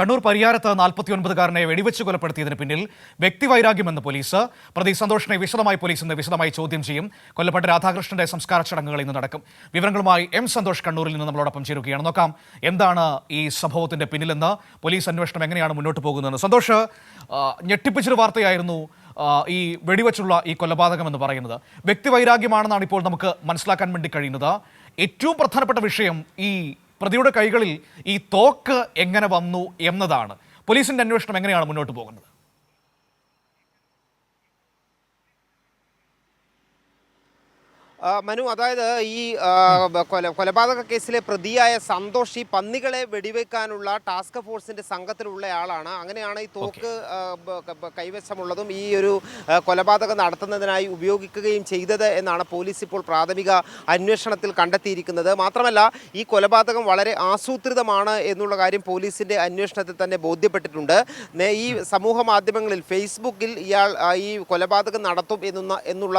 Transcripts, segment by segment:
കണ്ണൂർ പരിയാരത്ത് 49കാരനെ വെടിവെച്ച് കൊലപ്പെടുത്തിയതിന് പിന്നിൽ വ്യക്തിവൈരാഗ്യമെന്ന് പോലീസ്. പ്രതി സന്തോഷിനെ പോലീസ് ഇന്ന് വിശദമായി ചോദ്യം ചെയ്യും. കൊല്ലപ്പെട്ട രാധാകൃഷ്ണന്റെ സംസ്കാര ചടങ്ങുകൾ ഇന്ന് നടക്കും. വിവരങ്ങളുമായി എം സന്തോഷ് കണ്ണൂരിൽ നിന്ന് നമ്മളോടൊപ്പം ചേരുകയാണ്. നോക്കാം എന്താണ് ഈ സംഭവത്തിന്റെ പിന്നിലെന്ന്, പോലീസ് അന്വേഷണം എങ്ങനെയാണ് മുന്നോട്ട് പോകുന്നതെന്ന്. സന്തോഷ്, ഞെട്ടിപ്പിച്ചൊരു വാർത്തയായിരുന്നു ഈ വെടിവെച്ചുള്ള ഈ കൊലപാതകം എന്ന് പറയുന്നത്. വ്യക്തിവൈരാഗ്യമാണെന്നാണ് ഇപ്പോൾ നമുക്ക് മനസ്സിലാക്കാൻ വേണ്ടി കഴിയുന്നത്. ഏറ്റവും പ്രധാനപ്പെട്ട വിഷയം ഈ പ്രതിയുടെ കൈകളിൽ ഈ തോക്ക് എങ്ങനെ വന്നു എന്നതാണ്. പോലീസിന്റെ അന്വേഷണം എങ്ങനെയാണ് മുന്നോട്ട് പോകുന്നത്? മനു, അതായത് ഈ കൊലപാതക കേസിലെ പ്രതിയായ സന്തോഷ് ഈ പന്നികളെ വെടിവെക്കാനുള്ള ടാസ്ക് ഫോഴ്സിന്റെ സംഘത്തിലുള്ളയാളാണ്. അങ്ങനെയാണ് ഈ തോക്ക് കൈവശമുള്ളതും ഈ ഒരു കൊലപാതകം നടത്തുന്നതിനായി ഉപയോഗിക്കുകയും ചെയ്തത് എന്നാണ് പോലീസ് ഇപ്പോൾ പ്രാഥമിക അന്വേഷണത്തിൽ കണ്ടെത്തിയിരിക്കുന്നത്. മാത്രമല്ല, ഈ കൊലപാതകം വളരെ ആസൂത്രിതമാണ് എന്നുള്ള കാര്യം പോലീസിന്റെ അന്വേഷണത്തിൽ തന്നെ ബോധ്യപ്പെട്ടിട്ടുണ്ട്. ഈ സമൂഹ മാധ്യമങ്ങളിൽ ഫേസ്ബുക്കിൽ ഇയാൾ ഈ കൊലപാതകം നടത്തും എന്നുള്ള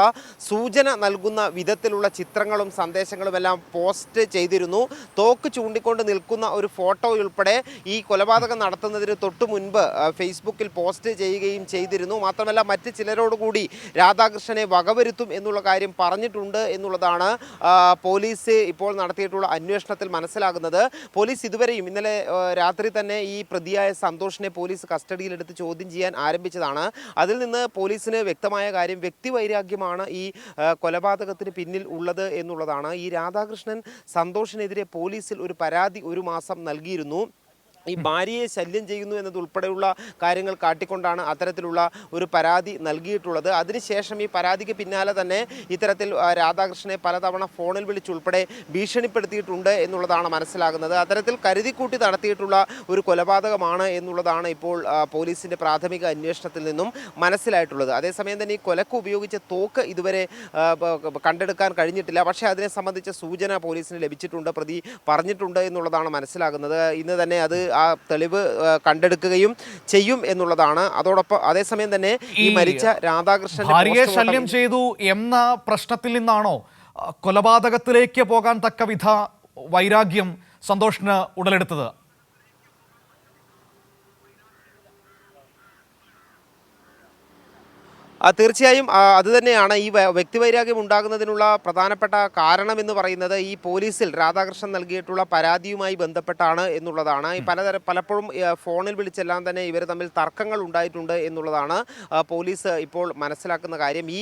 സൂചന നൽകുന്ന വിധത്തിലുള്ള ചിത്രങ്ങളും സന്ദേശങ്ങളും എല്ലാം പോസ്റ്റ് ചെയ്തിരുന്നു. തോക്ക് ചൂണ്ടിക്കൊണ്ട് നിൽക്കുന്ന ഒരു ഫോട്ടോ ഉൾപ്പെടെ ഈ കൊലപാതകം നടത്തുന്നതിന് തൊട്ടു മുൻപ് ഫേസ്ബുക്കിൽ പോസ്റ്റ് ചെയ്യുകയും ചെയ്തിരുന്നു. മാത്രമല്ല, മറ്റ് ചിലരോടുകൂടി രാധാകൃഷ്ണനെ വകവരുത്തും എന്നുള്ള കാര്യം പറഞ്ഞിട്ടുണ്ട് എന്നുള്ളതാണ് പോലീസ് ഇപ്പോൾ നടത്തിയിട്ടുള്ള അന്വേഷണത്തിൽ മനസ്സിലാകുന്നത്. പോലീസ് ഇതുവരെയും ഇന്നലെ രാത്രി തന്നെ ഈ പ്രതിയായ സന്തോഷിനെ പോലീസ് കസ്റ്റഡിയിലെടുത്ത് ചോദ്യം ചെയ്യാൻ ആരംഭിച്ചതാണ്. അതിൽ നിന്ന് പോലീസിന് വ്യക്തമായ കാര്യം വ്യക്തിവൈരാഗ്യമാണ് ഈ കൊലപാതകത്തിന് പിന്നിൽ ഉള്ളത് എന്നുള്ളതാണ്. ഈ രാധാകൃഷ്ണൻ സന്തോഷിനെതിരെ പോലീസിൽ ഒരു പരാതി ഒരു മാസം നൽകിയിരുന്നു. ഈ ഭാര്യയെ ശല്യം ചെയ്യുന്നു എന്നതുൾപ്പെടെയുള്ള കാര്യങ്ങൾ കാട്ടിക്കൊണ്ടാണ് അത്തരത്തിലുള്ള ഒരു പരാതി നൽകിയിട്ടുള്ളത്. അതിനുശേഷം ഈ പരാതിക്ക് പിന്നാലെ തന്നെ ഇത്തരത്തിൽ രാധാകൃഷ്ണനെ പലതവണ ഫോണിൽ വിളിച്ചുൾപ്പെടെ ഭീഷണിപ്പെടുത്തിയിട്ടുണ്ട് എന്നുള്ളതാണ് മനസ്സിലാകുന്നത്. അത്തരത്തിൽ കരുതിക്കൂട്ടി നടത്തിയിട്ടുള്ള ഒരു കൊലപാതകമാണ് എന്നുള്ളതാണ് ഇപ്പോൾ പോലീസിൻ്റെ പ്രാഥമിക അന്വേഷണത്തിൽ നിന്നും മനസ്സിലായിട്ടുള്ളത്. അതേസമയം തന്നെ ഈ കൊലക്ക് ഉപയോഗിച്ച തോക്ക് ഇതുവരെ കണ്ടെടുക്കാൻ കഴിഞ്ഞിട്ടില്ല. പക്ഷേ അതിനെ സംബന്ധിച്ച സൂചന പോലീസിന് ലഭിച്ചിട്ടുണ്ട്, പ്രതി പറഞ്ഞിട്ടുണ്ട് എന്നുള്ളതാണ് മനസ്സിലാകുന്നത്. ഇന്ന് തന്നെ അത് ആ തെളിവ് കണ്ടെടുക്കുകയും ചെയ്യും എന്നുള്ളതാണ്. അതോടൊപ്പം അതേസമയം തന്നെ ഈ മരിച്ച രാധാകൃഷ്ണൻ ഭാര്യയെ ശല്യം ചെയ്തു എന്ന പ്രശ്നത്തിൽ നിന്നാണോ കൊലപാതകത്തിലേക്ക് പോകാൻ തക്കവിധ വൈരാഗ്യം സന്തോഷിന് ഉടലെടുത്തത്? തീർച്ചയായും അതുതന്നെയാണ് ഈ വ്യക്തിവൈരാഗ്യം ഉണ്ടാകുന്നതിനുള്ള പ്രധാനപ്പെട്ട കാരണമെന്ന് പറയുന്നത്. ഈ പോലീസിൽ രാധാകൃഷ്ണൻ നൽകിയിട്ടുള്ള പരാതിയുമായി ബന്ധപ്പെട്ടാണ് എന്നുള്ളതാണ്. ഈ പലപ്പോഴും ഫോണിൽ വിളിച്ചെല്ലാം തന്നെ ഇവർ തമ്മിൽ തർക്കങ്ങൾ ഉണ്ടായിട്ടുണ്ട് എന്നുള്ളതാണ് പോലീസ് ഇപ്പോൾ മനസ്സിലാക്കുന്ന കാര്യം. ഈ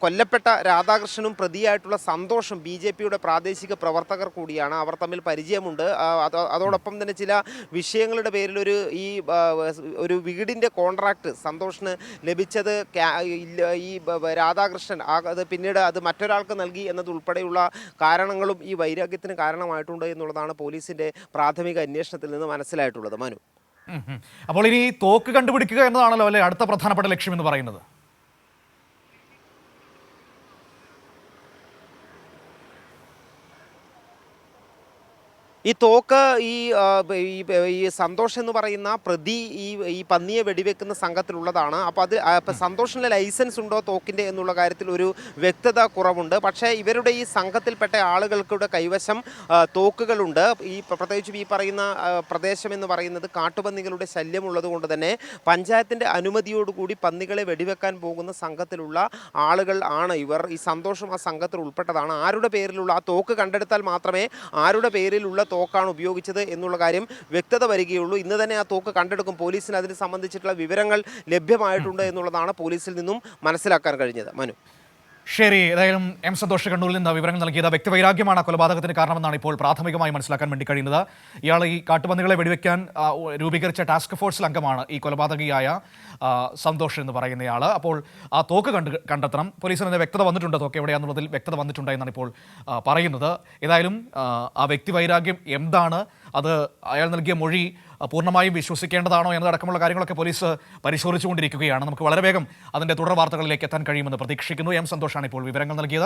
കൊല്ലപ്പെട്ട രാധാകൃഷ്ണനും പ്രതിയായിട്ടുള്ള സന്തോഷും BJPയുടെ പ്രാദേശിക പ്രവർത്തകർ കൂടിയാണ്. അവർ തമ്മിൽ പരിചയമുണ്ട്. അതോടൊപ്പം തന്നെ ചില വിഷയങ്ങളുടെ പേരിൽ ഒരു വീടിൻ്റെ കോൺട്രാക്ട് സന്തോഷിന് ലഭിച്ചത് ഈ രാധാകൃഷ്ണൻ അത് പിന്നീട് അത് മറ്റൊരാൾക്ക് നൽകി എന്നതുൾപ്പെടെയുള്ള കാരണങ്ങളും ഈ വൈരാഗ്യത്തിന് കാരണമായിട്ടുണ്ട് എന്നുള്ളതാണ് പോലീസിന്റെ പ്രാഥമിക അന്വേഷണത്തിൽ നിന്ന് മനസ്സിലായിട്ടുള്ളത്. മനു, അപ്പോൾ ഇനി തോക്ക് കണ്ടുപിടിക്കുക എന്നതാണല്ലോ അല്ലെ അടുത്ത പ്രധാനപ്പെട്ട ലക്ഷ്യം എന്ന് പറയുന്നത്? ഈ തോക്ക് ഈ സന്തോഷ് എന്ന് പറയുന്ന പ്രതി ഈ പന്നിയെ വെടിവെക്കുന്ന സംഘത്തിലുള്ളതാണ്. അപ്പോൾ സന്തോഷിൻ്റെ ലൈസൻസ് ഉണ്ടോ തോക്കിൻ്റെ എന്നുള്ള കാര്യത്തിൽ ഒരു വ്യക്തത കുറവുണ്ട്. പക്ഷേ ഇവരുടെ ഈ സംഘത്തിൽപ്പെട്ട ആളുകൾക്കുടെ കൈവശം തോക്കുകളുണ്ട്. പ്രത്യേകിച്ചും ഈ പറയുന്ന പ്രദേശം എന്ന് പറയുന്നത് കാട്ടുപന്നികളുടെ ശല്യമുള്ളത് കൊണ്ട് തന്നെ പഞ്ചായത്തിൻ്റെ അനുമതിയോടുകൂടി പന്നികളെ വെടിവെക്കാൻ പോകുന്ന സംഘത്തിലുള്ള ആളുകൾ ആണ് ഇവർ. ഈ സന്തോഷും ആ സംഘത്തിൽ ഉൾപ്പെട്ടതാണ്. ആരുടെ പേരിലുള്ള ആ തോക്ക് കണ്ടെടുത്താൽ മാത്രമേ ആരുടെ പേരിലുള്ള തോക്കാണ് ഉപയോഗിച്ചത് എന്നുള്ള കാര്യം വ്യക്തത വരികയുള്ളൂ. ഇന്ന് തന്നെ ആ തോക്ക് കണ്ടെടുക്കും. പോലീസിന് അതിനെ സംബന്ധിച്ചിട്ടുള്ള വിവരങ്ങൾ ലഭ്യമായിട്ടുണ്ട് എന്നുള്ളതാണ് പോലീസിൽ നിന്നും മനസ്സിലാക്കാൻ കഴിഞ്ഞത്. മനു, ശരി. ഏതായാലും എം സന്തോഷ് കണ്ണൂരിൽ നിന്ന് വിവരങ്ങൾ നൽകിയത്. വ്യക്തിവൈരാഗ്യമാണ് കൊലപാതകത്തിന് കാരണമെന്നാണ് ഇപ്പോൾ പ്രാഥമികമായി മനസ്സിലാക്കാൻ വേണ്ടി കഴിയുന്നത്. ഇയാൾ ഈ കാട്ടുപന്നികളെ വെടിവെക്കാൻ രൂപീകരിച്ച ടാസ്ക് ഫോഴ്സിൽ അംഗമാണ് ഈ കൊലപാതകിയായ സന്തോഷ് എന്ന് പറയുന്നയാൾ. അപ്പോൾ ആ തോക്ക് കണ്ടെത്തണം. പോലീസിന് വ്യക്തത വന്നിട്ടുണ്ട്, തോക്ക് എവിടെയാണെന്നുള്ളതിൽ വ്യക്തത വന്നിട്ടുണ്ട് എന്നാണ് ഇപ്പോൾ പറയുന്നത്. ഏതായാലും ആ വ്യക്തിവൈരാഗ്യം എന്താണ്, അത് അയാൾ നൽകിയ മൊഴി പൂർണ്ണമായും വിശ്വസിക്കേണ്ടതാണോ എന്നതടക്കമുള്ള കാര്യങ്ങളൊക്കെ പോലീസ് പരിശോധിച്ചുകൊണ്ടിരിക്കുകയാണ്. നമുക്ക് വളരെ വേഗം അതിൻ്റെ തുടർ വാർത്തകളിലേക്ക് എത്താൻ കഴിയുമെന്ന് പ്രതീക്ഷിക്കുന്നു. എം സന്തോഷാണ് ഇപ്പോൾ വിവരങ്ങൾ നൽകിയത്.